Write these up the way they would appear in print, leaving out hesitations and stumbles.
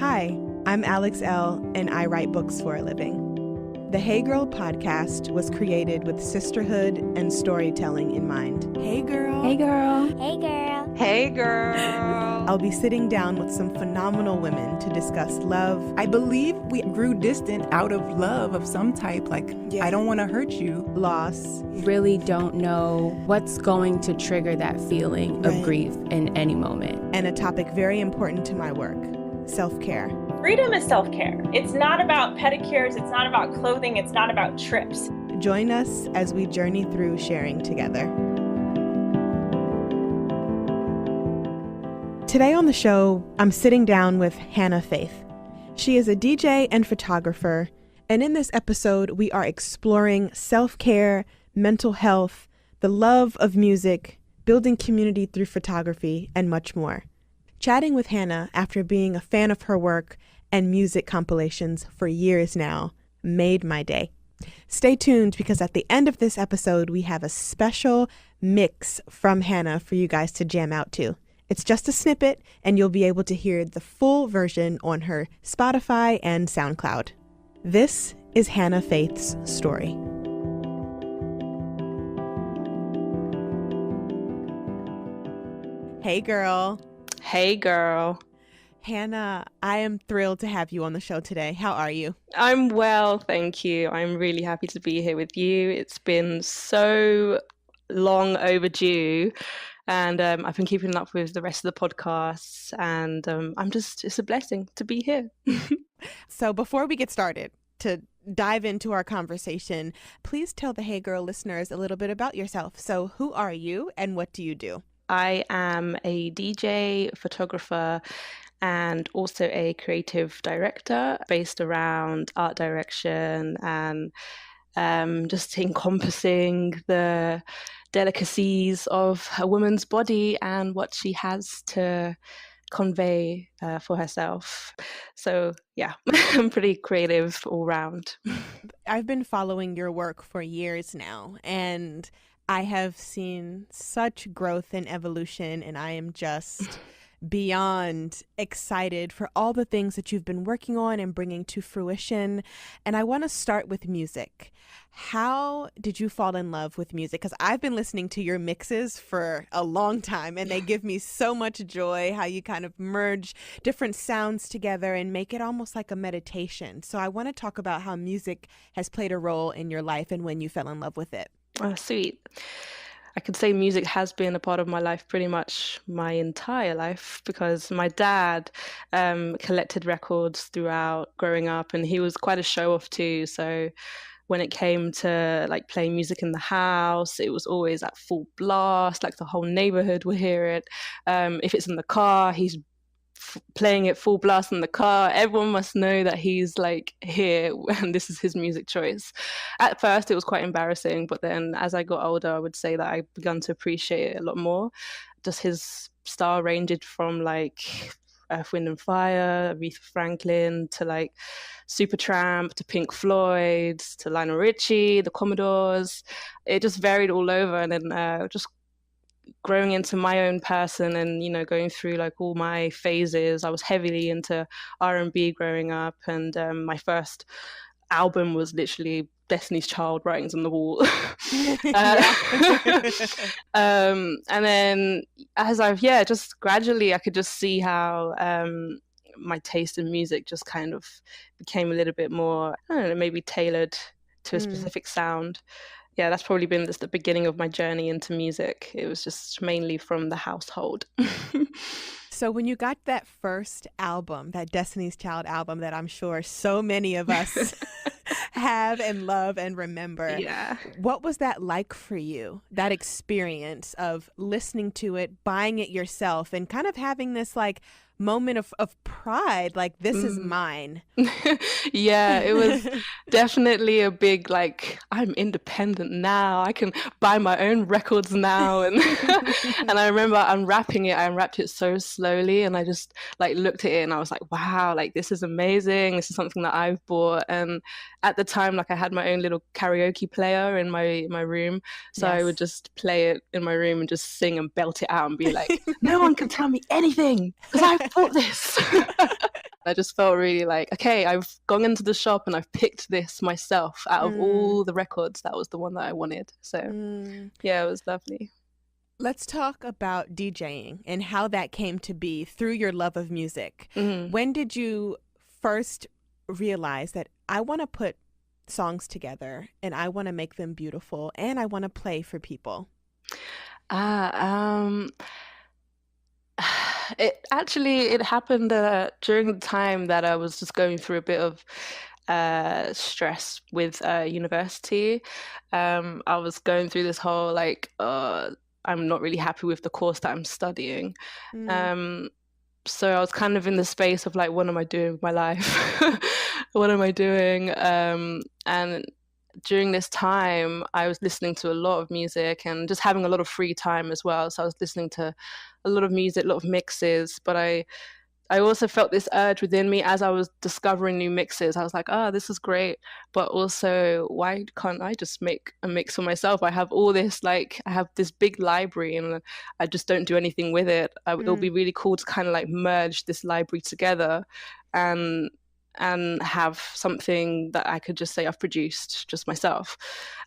Hi, I'm Alex Elle, and I write books for a living. The Hey Girl podcast was created with sisterhood and storytelling in mind. Hey girl. Hey girl. Hey girl. Hey girl. I'll be sitting down with some phenomenal women to discuss love. I believe we grew distant out of love of some type, I don't want to hurt you. Loss. Really don't know what's going to trigger that feeling of grief in any moment. And a topic very important to my work, self-care. Freedom is self-care. It's not about pedicures. It's not about clothing. It's not about trips. Join us as we journey through sharing together. Today on the show, I'm sitting down with Hannah Faith. She is a DJ and photographer, and in this episode, we are exploring self-care, mental health, the love of music, building community through photography, and much more. Chatting with Hannah after being a fan of her work and music compilations for years now made my day. Stay tuned because at the end of this episode, we have a special mix from Hannah for you guys to jam out to. It's just a snippet, and you'll be able to hear the full version on her Spotify and SoundCloud. This is Hannah Faith's story. Hey, girl. Hey girl. Hannah, I am thrilled to have you on the show today. How are you? I'm well, thank you. I'm really happy to be here with you. It's been so long overdue, and I've been keeping up with the rest of the podcasts, and it's a blessing to be here. So before we get started, to dive into our conversation, please tell the Hey Girl listeners a little bit about yourself. So who are you and what do you do? I am a DJ, photographer, and also a creative director based around art direction and just encompassing the delicacies of a woman's body and what she has to convey for herself. So yeah, I'm pretty creative all round. I've been following your work for years now, and I have seen such growth and evolution, and I am just beyond excited for all the things that you've been working on and bringing to fruition. And I want to start with music. How did you fall in love with music? Because I've been listening to your mixes for a long time, and they give me so much joy, how you kind of merge different sounds together and make it almost like a meditation. So I want to talk about how music has played a role in your life and when you fell in love with it. Oh, sweet. I could say music has been a part of my life pretty much my entire life because my dad collected records throughout growing up, and he was quite a show-off too. So when it came to like playing music in the house, it was always at full blast, like the whole neighborhood would hear it. If it's in the car, he's playing it full blast in the car. Everyone must know that he's like here and this is his music choice. At first it was quite embarrassing, but then as I got older, I would say that I began to appreciate it a lot more. Just his style ranged from like Earth, Wind and Fire, Aretha Franklin, to like Supertramp, to Pink Floyd, to Lionel Richie, the Commodores. It just varied all over, and then just growing into my own person and, you know, going through like all my phases. I was heavily into R&B growing up, and my first album was literally Destiny's Child, Writings on the Wall. And then as I've, just gradually I could just see how my taste in music just kind of became a little bit more, I don't know, maybe tailored to a specific sound. Yeah, that's probably been just the beginning of my journey into music. It was just mainly from the household. So when you got that first album, that Destiny's Child album that I'm sure so many of us have and love and remember, what was that like for you? That experience of listening to it, buying it yourself, and kind of having this like moment of pride, like this is mine. Yeah, it was definitely a big like, I'm independent now, I can buy my own records now. And and I remember unwrapping it. I unwrapped it so slowly, and I just like looked at it and I was like, wow, like this is amazing, this is something that I've bought. And at the time, like I had my own little karaoke player in my room, so I would just play it in my room and just sing and belt it out and be like, no one can tell me anything because I bought this. I just felt really like, okay, I've gone into the shop and I've picked this myself out of all the records. That was the one that I wanted. So yeah, it was lovely. Let's talk about DJing and how that came to be through your love of music. When did you first realize that I want to put songs together and I want to make them beautiful and I want to play for people? It happened during the time that I was just going through a bit of stress with university. I was going through this whole like I'm not really happy with the course that I'm studying. So I was kind of in the space of like, what am I doing with my life? What am I doing? And during this time, I was listening to a lot of music and just having a lot of free time as well. So I was listening to a lot of music, a lot of mixes, but I also felt this urge within me as I was discovering new mixes. I was like, this is great, but also why can't I just make a mix for myself? I have all this, like, I have this big library and I just don't do anything with it. It'll be really cool to kind of like merge this library together and have something that I could just say I've produced just myself.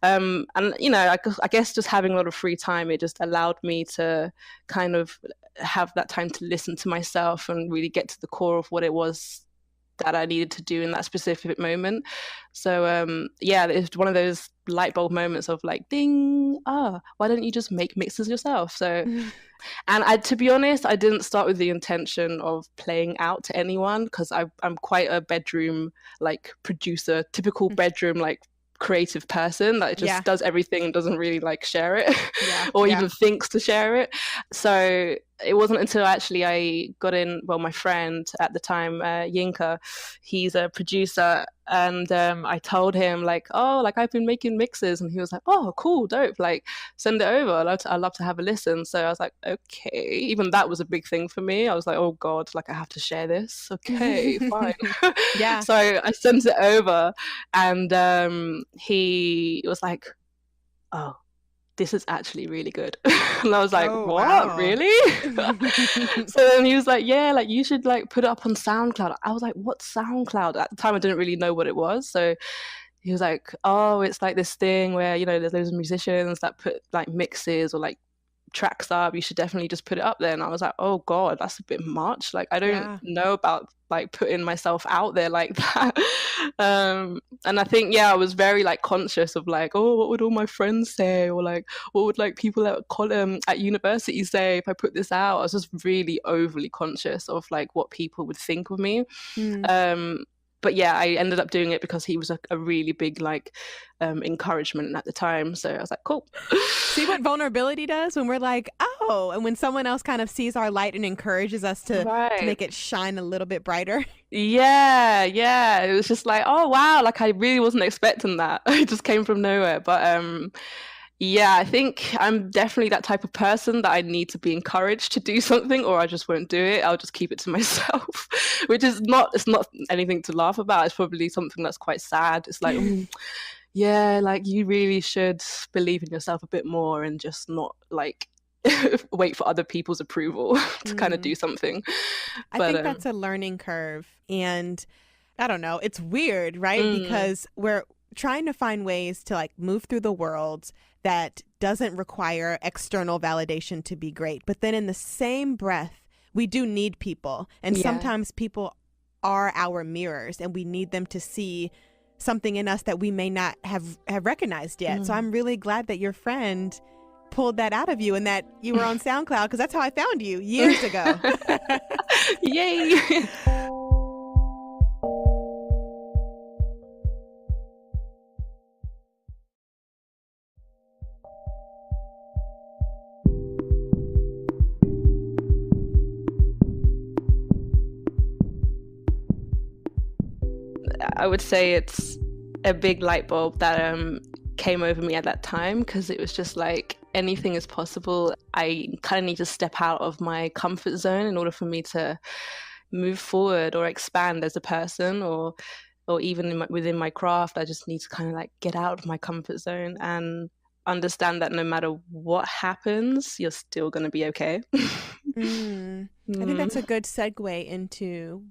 And, you know, I guess just having a lot of free time, it just allowed me to kind of have that time to listen to myself and really get to the core of what it was that I needed to do in that specific moment. So yeah, it's one of those light bulb moments of like, ding, why don't you just make mixes yourself? So and to be honest, I didn't start with the intention of playing out to anyone, because I'm quite a bedroom like producer, typical bedroom like creative person that just does everything and doesn't really like share it or even thinks to share it. So it wasn't until actually I got in, well, my friend at the time, Yinka, he's a producer, and I told him like, oh, like I've been making mixes, and he was like, oh, cool, dope, like send it over, I'd love to have a listen. So I was like, okay, even that was a big thing for me. I was like, oh god, like I have to share this, okay, fine. So I sent it over, and he was like, oh, this is actually really good. And I was like, what? Wow. Really? So then he was like, yeah, like you should like put it up on SoundCloud. I was like, what's SoundCloud? At the time I didn't really know what it was. So he was like, oh, it's like this thing where, you know, there's those musicians that put like mixes or like tracks up, you should definitely just put it up there. And I was like, oh god, that's a bit much, like I don't know about like putting myself out there like that. And I think I was very like conscious of like, oh, what would all my friends say, or like what would like people at university say if I put this out. I was just really overly conscious of like what people would think of me. But yeah, I ended up doing it because he was a really big like encouragement at the time. So I was like, cool. See what vulnerability does when we're like, oh, and when someone else kind of sees our light and encourages us to make it shine a little bit brighter. Yeah. It was just like, oh wow, like I really wasn't expecting that. It just came from nowhere. But yeah, I think I'm definitely that type of person that I need to be encouraged to do something, or I just won't do it. I'll just keep it to myself, which is it's not anything to laugh about. It's probably something that's quite sad. It's like, yeah, like you really should believe in yourself a bit more and just not like wait for other people's approval to kind of do something. I think that's a learning curve. And I don't know, it's weird, right? Because we're trying to find ways to like move through the world that doesn't require external validation to be great. But then in the same breath, we do need people. And sometimes people are our mirrors and we need them to see something in us that we may not have recognized yet. So I'm really glad that your friend pulled that out of you and that you were on SoundCloud, because that's how I found you years ago. Yay! I would say it's a big light bulb that came over me at that time, because it was just like anything is possible. I kind of need to step out of my comfort zone in order for me to move forward or expand as a person, or even within my craft. I just need to kind of like get out of my comfort zone and understand that no matter what happens, you're still going to be okay. I think that's a good segue into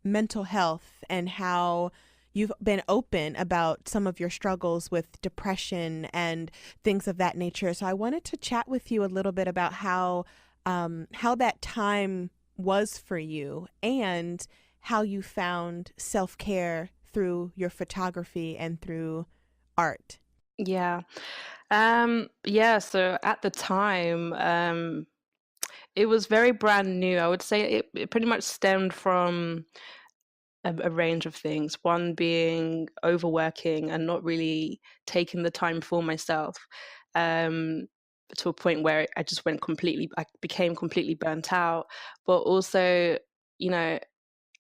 mental health and how you've been open about some of your struggles with depression and things of that nature. So I wanted to chat with you a little bit about how that time was for you and how you found self-care through your photography and through art. Yeah. So at the time, it was very brand new. I would say it pretty much stemmed from a range of things. One being overworking and not really taking the time for myself, um, to a point where I became completely burnt out. But also, you know,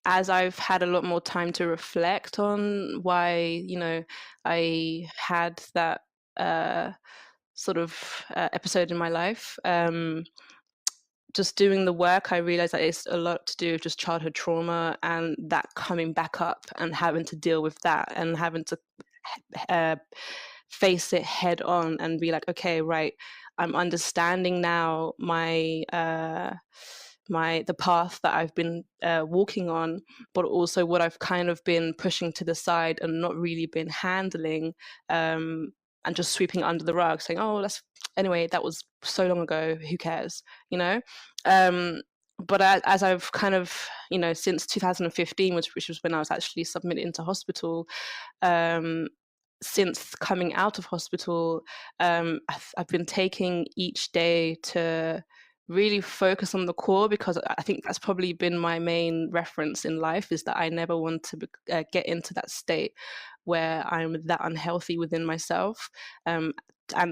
as I've had a lot more time to reflect on why, I had that sort of episode in my life, just doing the work, I realized that it's a lot to do with just childhood trauma and that coming back up and having to deal with that and having to uh, face it head on and be like, okay, right, I'm understanding now the path that I've been walking on, but also what I've kind of been pushing to the side and not really been handling, and just sweeping under the rug, saying, "Oh, anyway, that was so long ago. Who cares?" You know. But as I've kind of, since 2015, which was when I was actually submitted into hospital, since coming out of hospital, I've been taking each day to really focus on the core, because I think that's probably been my main reference in life, is that I never want to get into that state where I'm that unhealthy within myself, and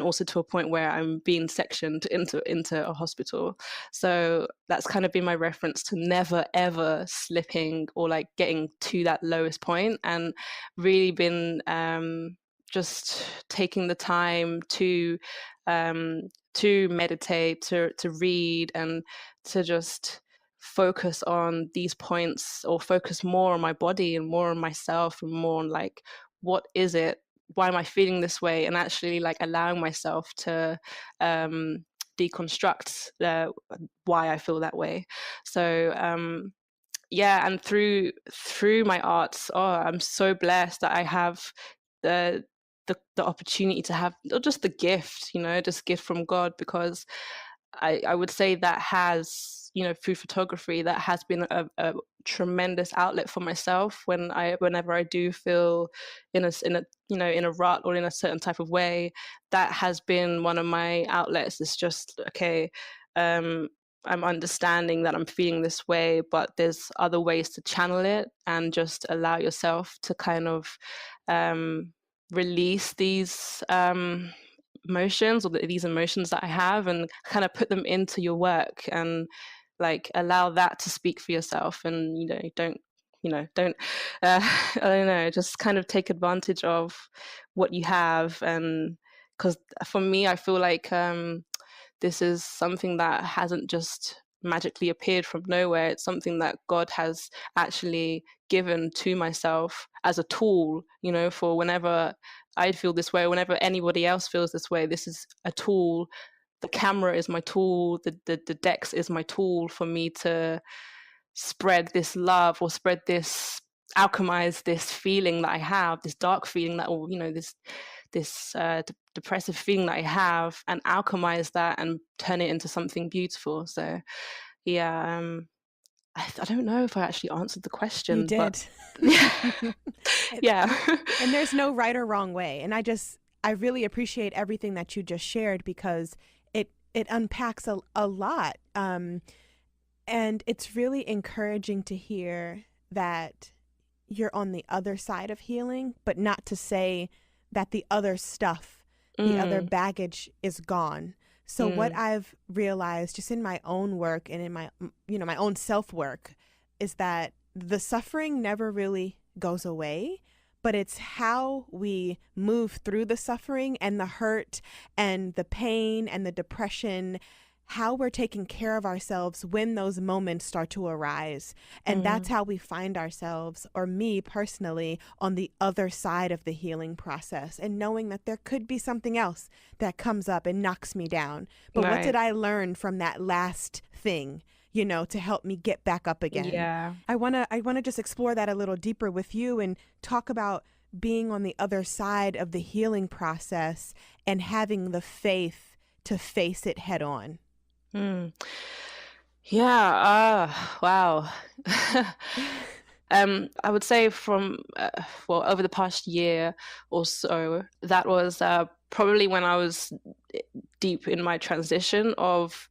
also to a point where I'm being sectioned into a hospital. So that's kind of been my reference to never ever slipping or like getting to that lowest point, and really been just taking the time to meditate, to read, and to just focus on these points, or focus more on my body and more on myself and more on like, what is it? Why am I feeling this way? And actually like allowing myself to deconstruct why I feel that way. So and through my arts, I'm so blessed that I have the opportunity to have not just the gift, just gift from God, because I would say that has, through photography, that has been a tremendous outlet for myself whenever I do feel in a rut or in a certain type of way. That has been one of my outlets. It's just, okay, I'm understanding that I'm feeling this way, but there's other ways to channel it, and just allow yourself to kind of release these emotions, or these emotions that I have, and kind of put them into your work, and like allow that to speak for yourself. And don't I don't know, just kind of take advantage of what you have. And because for me, I feel like this is something that hasn't just magically appeared from nowhere. It's something that God has actually given to myself as a tool, for whenever I feel this way, whenever anybody else feels this way. This is a tool. The camera is my tool. The Dex is my tool for me to spread this love, or alchemize this feeling that I have, this dark feeling that, or this depressive feeling that I have, and alchemize that and turn it into something beautiful. So yeah, I don't know if I actually answered the question. You did. But yeah. And there's no right or wrong way. And I really appreciate everything that you just shared, because it unpacks a lot. And it's really encouraging to hear that you're on the other side of healing, but not to say that the other stuff, the other baggage is gone. So what I've realized just in my own work and in my, my own self-work, is that the suffering never really goes away, but it's how we move through the suffering and the hurt and the pain and the depression, how we're taking care of ourselves when those moments start to arise. And that's how we find ourselves, or me personally, on the other side of the healing process, and knowing that there could be something else that comes up and knocks me down. But what did I learn from that last thing? to help me get back up again. Yeah. I want to just explore that a little deeper with you and talk about being on the other side of the healing process and having the faith to face it head on. Yeah. Wow. I would say from, over the past year or so, that was probably when I was deep in my transition of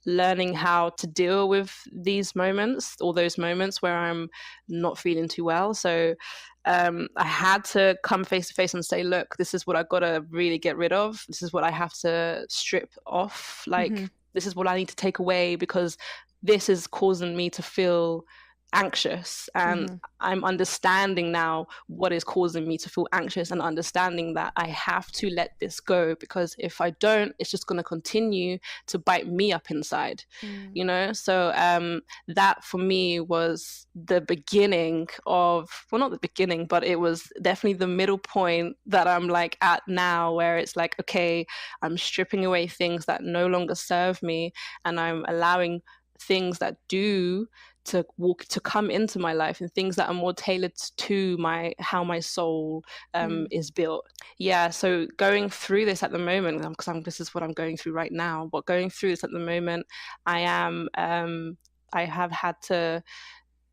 learning how to deal with these moments, or those moments where I'm not feeling too well. So I had to come face to face and say, look, this is what I've got to really get rid of. This is what I have to strip off. Like, this is what I need to take away, because this is causing me to feel anxious, and I'm understanding now what is causing me to feel anxious, and understanding that I have to let this go, because if I don't, it's just going to continue to bite me up inside. So that for me was the beginning of, well, not the beginning, but it was definitely the middle point that I'm like at now, where it's like, okay, I'm stripping away things that no longer serve me, and I'm allowing things that do to come into my life, and things that are more tailored to how my soul is built. Yeah, so going through this at the moment, because this is what I'm going through right now, but going through this at the moment, I have had to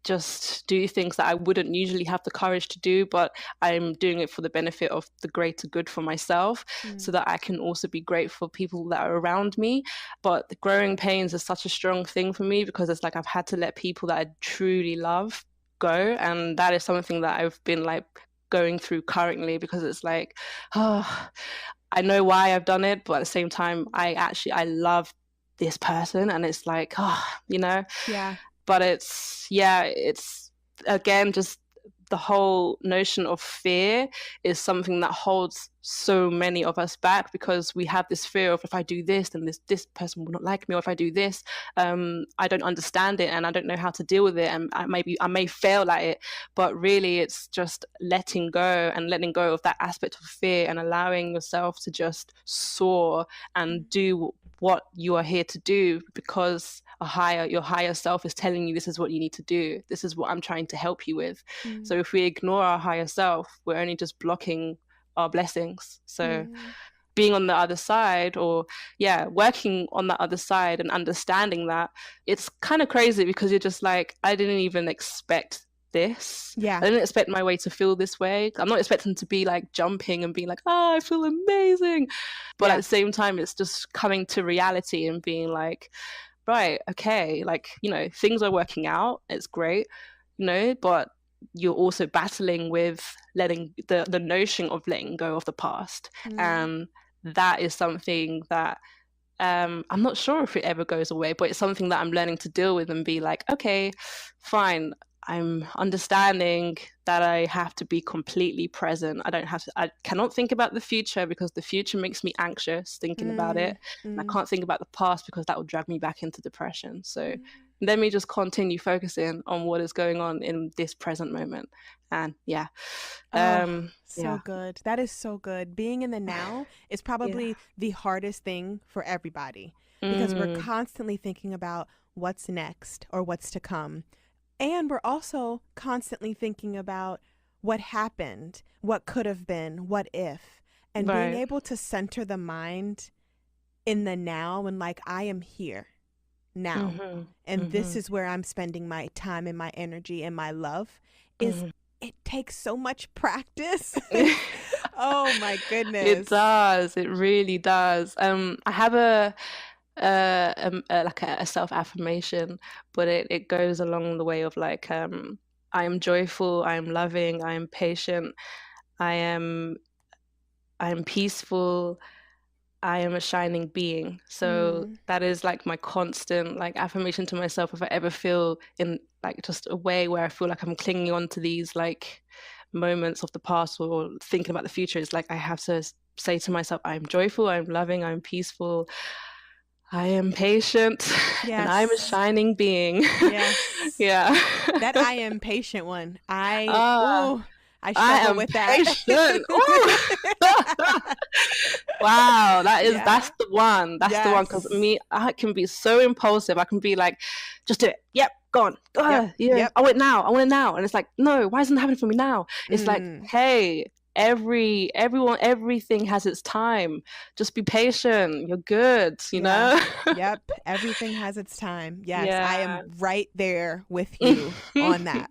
just do things that I wouldn't usually have the courage to do, but I'm doing it for the benefit of the greater good for myself, so that I can also be grateful for people that are around me. But the growing pains is such a strong thing for me, because it's like I've had to let people that I truly love go, and that is something that I've been like going through currently, because it's like, I know why I've done it, but at the same time, I love this person, and it's like, Yeah. But it's again, just the whole notion of fear is something that holds so many of us back, because we have this fear of, if I do this, then this person will not like me, or if I do this, I don't understand it, and I don't know how to deal with it, and I may fail at it. But really, it's just letting go of that aspect of fear, and allowing yourself to just soar and do what you are here to do, because your higher self is telling you, this is what you need to do. This is what I'm trying to help you with. So if we ignore our higher self, we're only just blocking our blessings. So being on the other side, or working on that other side and understanding that, it's kind of crazy, because you're just like, I didn't even expect this. Yeah. I didn't expect my way to feel this way. I'm not expecting to be like jumping and being like, I feel amazing. But at the same time, it's just coming to reality and being like, right, okay, like, things are working out. It's great, but you're also battling with letting the notion of letting go of the past. And that is something that I'm not sure if it ever goes away, but it's something that I'm learning to deal with and be like, okay, fine. I'm understanding that I have to be completely present. I cannot think about the future, because the future makes me anxious thinking about it. And I can't think about the past, because that will drag me back into depression. So let me just continue focusing on what is going on in this present moment. And good. That is so good. Being in the now is probably the hardest thing for everybody, because we're constantly thinking about what's next or what's to come. And we're also constantly thinking about what happened, what could have been, what if, and being able to center the mind in the now, and like, I am here now, and this is where I'm spending my time and my energy and my love. It takes so much practice. Oh my goodness. It does. It really does. I have a self-affirmation, but it goes along the way of like, I am joyful, I am loving, I am patient, I am peaceful, I am a shining being. So that is like my constant like affirmation to myself. If I ever feel in like just a way where I feel like I'm clinging on to these like moments of the past or thinking about the future, it's like I have to say to myself, I'm joyful, I'm loving, I'm peaceful, I am patient, and I'm a shining being. Yes. Yeah. That I am patient one. I I I struggle am with that. patient. Wow, that's the one. That's the one. Because Yes. I can be so impulsive. I can be like, just do it. Yep, go on. Yep. Yeah, Yep. I want it now. I want it now. And it's like, no, why isn't it happening for me now? It's like, hey, everything has its time. Just be patient. You're good, you know? Yep. Everything has its time. Yes, I am Yeah. right there with you on that.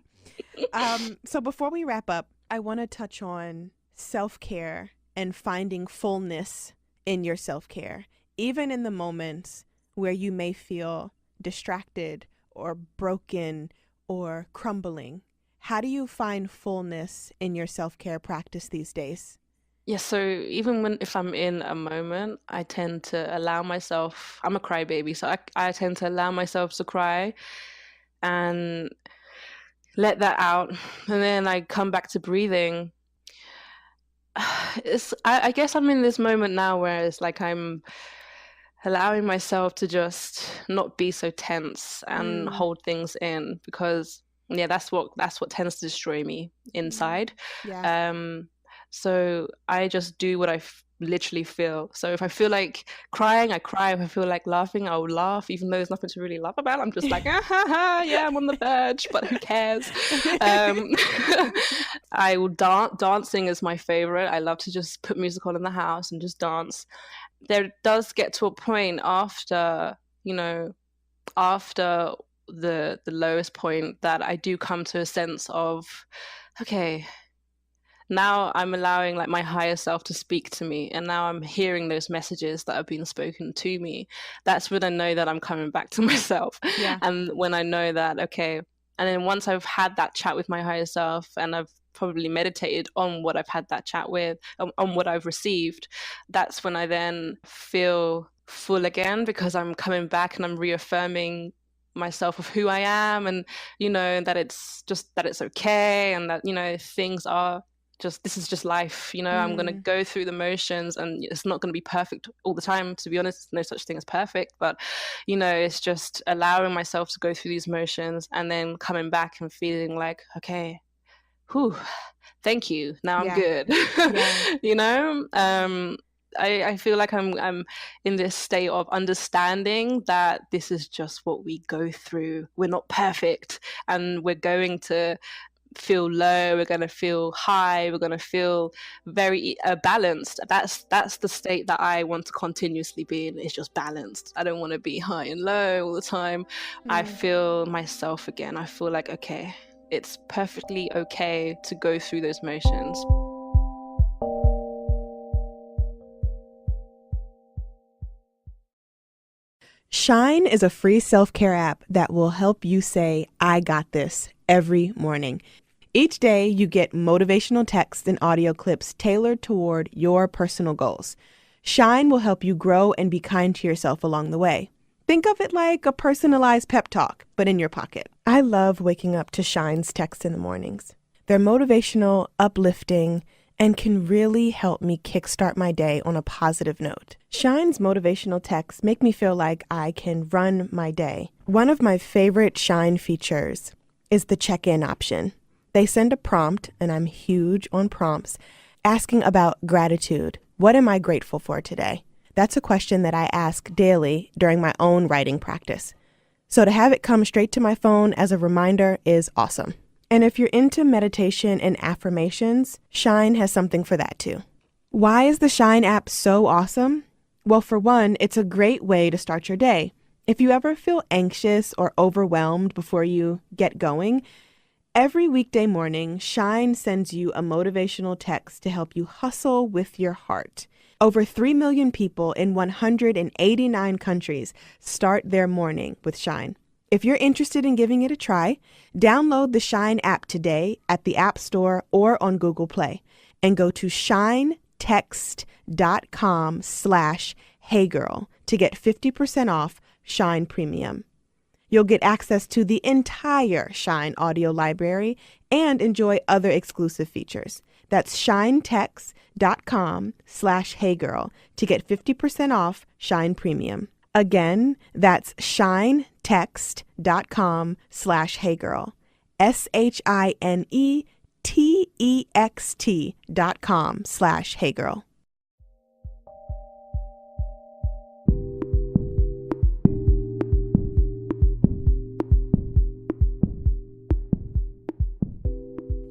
So before we wrap up, I want to touch on self-care and finding fullness in your self-care, even in the moments where you may feel distracted or broken or crumbling. How do you find fullness in your self-care practice these days? Yeah, so even if I'm in a moment, I tend to allow myself, I'm a crybaby, so I tend to allow myself to cry and let that out. And then I come back to breathing. I guess I'm in this moment now where it's like I'm allowing myself to just not be so tense and hold things in, because yeah, that's what tends to destroy me inside. Yeah. So I just do what I literally feel. So if I feel like crying, I cry. If I feel like laughing, I'll laugh, even though there's nothing to really laugh about. I'm just like, ah, ha, ha, yeah, I'm on the verge, but who cares? I will dance. Dancing is my favorite. I love to just put music on in the house and just dance. There does get to a point after, after the lowest point, that I do come to a sense of, okay, now I'm allowing like my higher self to speak to me, and now I'm hearing those messages that have been spoken to me. That's when I know that I'm coming back to myself. Yeah. And when I know that, okay, and then once I've had that chat with my higher self, and I've probably meditated on what I've had that chat with, on what I've received, that's when I then feel full again, because I'm coming back and I'm reaffirming myself of who I am, and that it's okay, and that things are just, this is just life. I'm going to go through the motions, and it's not going to be perfect all the time, to be honest. No such thing as perfect, but it's just allowing myself to go through these motions, and then coming back and feeling like, okay, whew, thank you, now I'm good. I feel like I'm in this state of understanding that this is just what we go through. We're not perfect, and we're going to feel low, we're going to feel high, we're going to feel very balanced. That's the state that I want to continuously be in. It's just balanced. I don't want to be high and low all the time. I feel myself again. I feel like, okay, it's perfectly okay to go through those motions. Shine is a free self-care app that will help you say, I got this, every morning. Each day, you get motivational texts and audio clips tailored toward your personal goals. Shine will help you grow and be kind to yourself along the way. Think of it like a personalized pep talk, but in your pocket. I love waking up to Shine's texts in the mornings. They're motivational, uplifting, and can really help me kickstart my day on a positive note. Shine's motivational texts make me feel like I can run my day. One of my favorite Shine features is the check-in option. They send a prompt, and I'm huge on prompts, asking about gratitude. What am I grateful for today? That's a question that I ask daily during my own writing practice. So to have it come straight to my phone as a reminder is awesome. And if you're into meditation and affirmations, Shine has something for that too. Why is the Shine app so awesome? Well, for one, it's a great way to start your day. If you ever feel anxious or overwhelmed before you get going, every weekday morning, Shine sends you a motivational text to help you hustle with your heart. Over 3 million people in 189 countries start their morning with Shine. If you're interested in giving it a try, download the Shine app today at the App Store or on Google Play, and go to shinetext.com/heygirl to get 50% off Shine Premium. You'll get access to the entire Shine audio library and enjoy other exclusive features. That's shinetext.com/heygirl to get 50% off Shine Premium. Again, that's shinetext.com/heygirl. ShineText.com/heygirl. text.com/heygirl.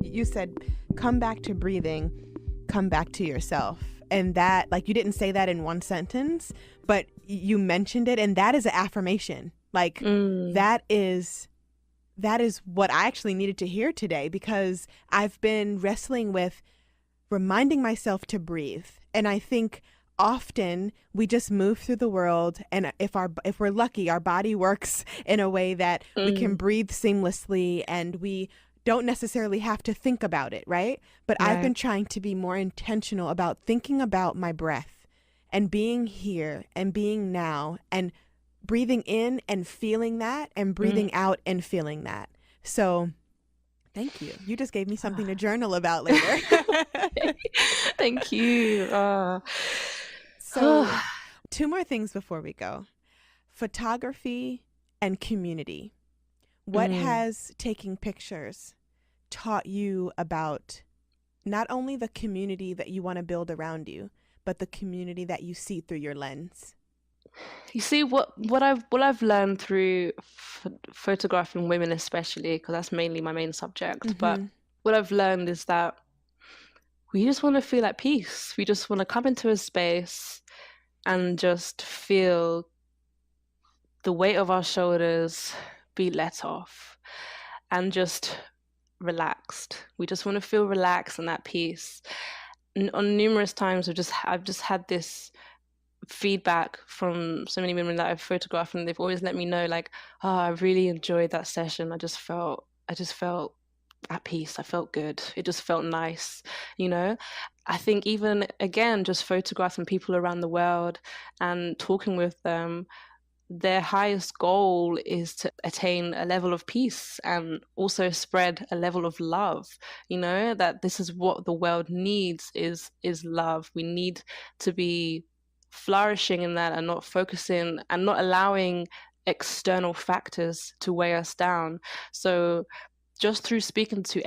You said, come back to breathing, come back to yourself. And that, like, you didn't say that in one sentence, but you mentioned it. And that is an affirmation. Like, that is what I actually needed to hear today, because I've been wrestling with reminding myself to breathe. And I think often we just move through the world, and if we're lucky, our body works in a way that we can breathe seamlessly, and we don't necessarily have to think about it, right? But Right. I've been trying to be more intentional about thinking about my breath and being here and being now and breathing in and feeling that and breathing out and feeling that. So thank you. You just gave me something to journal about later. Thank you. So 2 more things before we go. Photography and community. What has taking pictures taught you about not only the community that you want to build around you, but the community that you see through your lens? You see, what I've learned through photographing women, especially because that's mainly my main subject. But what I've learned is that we just want to feel at peace. We just want to come into a space and just feel the weight of our shoulders be let off and just relaxed. We just want to feel relaxed and at peace. On numerous times, I've just had this feedback from so many women that I've photographed, and they've always let me know, like, oh, I really enjoyed that session. I just felt at peace. I felt good. It just felt nice, you know? I think even, again, just photographing people around the world and talking with them, their highest goal is to attain a level of peace and also spread a level of love, you know, that this is what the world needs is love. We need to be flourishing in that and not focusing and not allowing external factors to weigh us down. So just through speaking to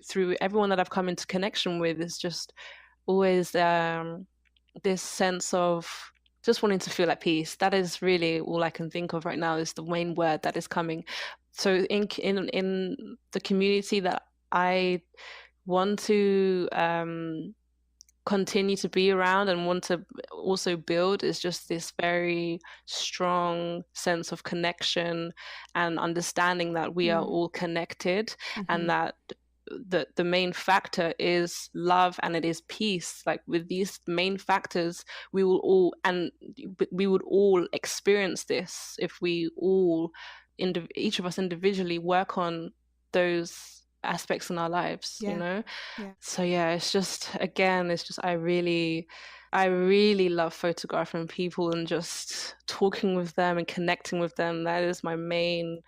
through everyone that I've come into connection with, is just always this sense of just wanting to feel at peace. That is really all I can think of right now, is the main word that is coming. So in the community that I want to continue to be around and want to also build, is just this very strong sense of connection and understanding that we are all connected, and that the main factor is love and it is peace. Like, with these main factors, we would all experience this if we all, each of us individually, work on those aspects in our lives, you know? So yeah, it's just, again, I really love photographing people and just talking with them and connecting with them. That is my main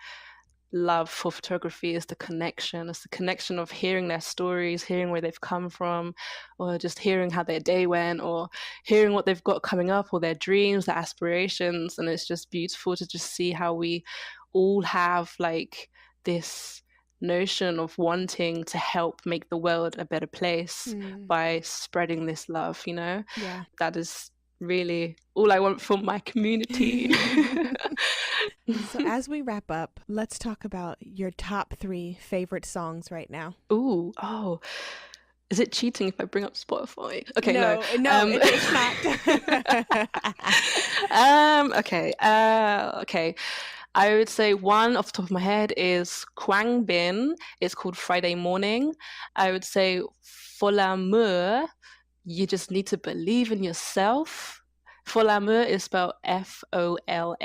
love for photography, is the connection. It's the connection of hearing their stories, hearing where they've come from, or just hearing how their day went, or hearing what they've got coming up, or their dreams, their aspirations. And it's just beautiful to just see how we all have like this notion of wanting to help make the world a better place by spreading this love, you know? Yeah. That is really all I want from my community. So as we wrap up, let's talk about your top 3 favorite songs right now. Oh, is it cheating if I bring up Spotify? Okay, no, it's not. Okay. I would say one off the top of my head is Kwang Bin. It's called Friday Morning. I would say For l'amour, you just need to believe in yourself. For l'amour is spelled FOLAMOUR.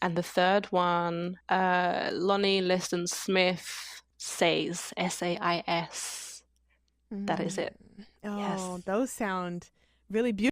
And the third one, Lonnie Liston Smith, Says, SAIS. That is it. Oh, yes. Those sound really beautiful.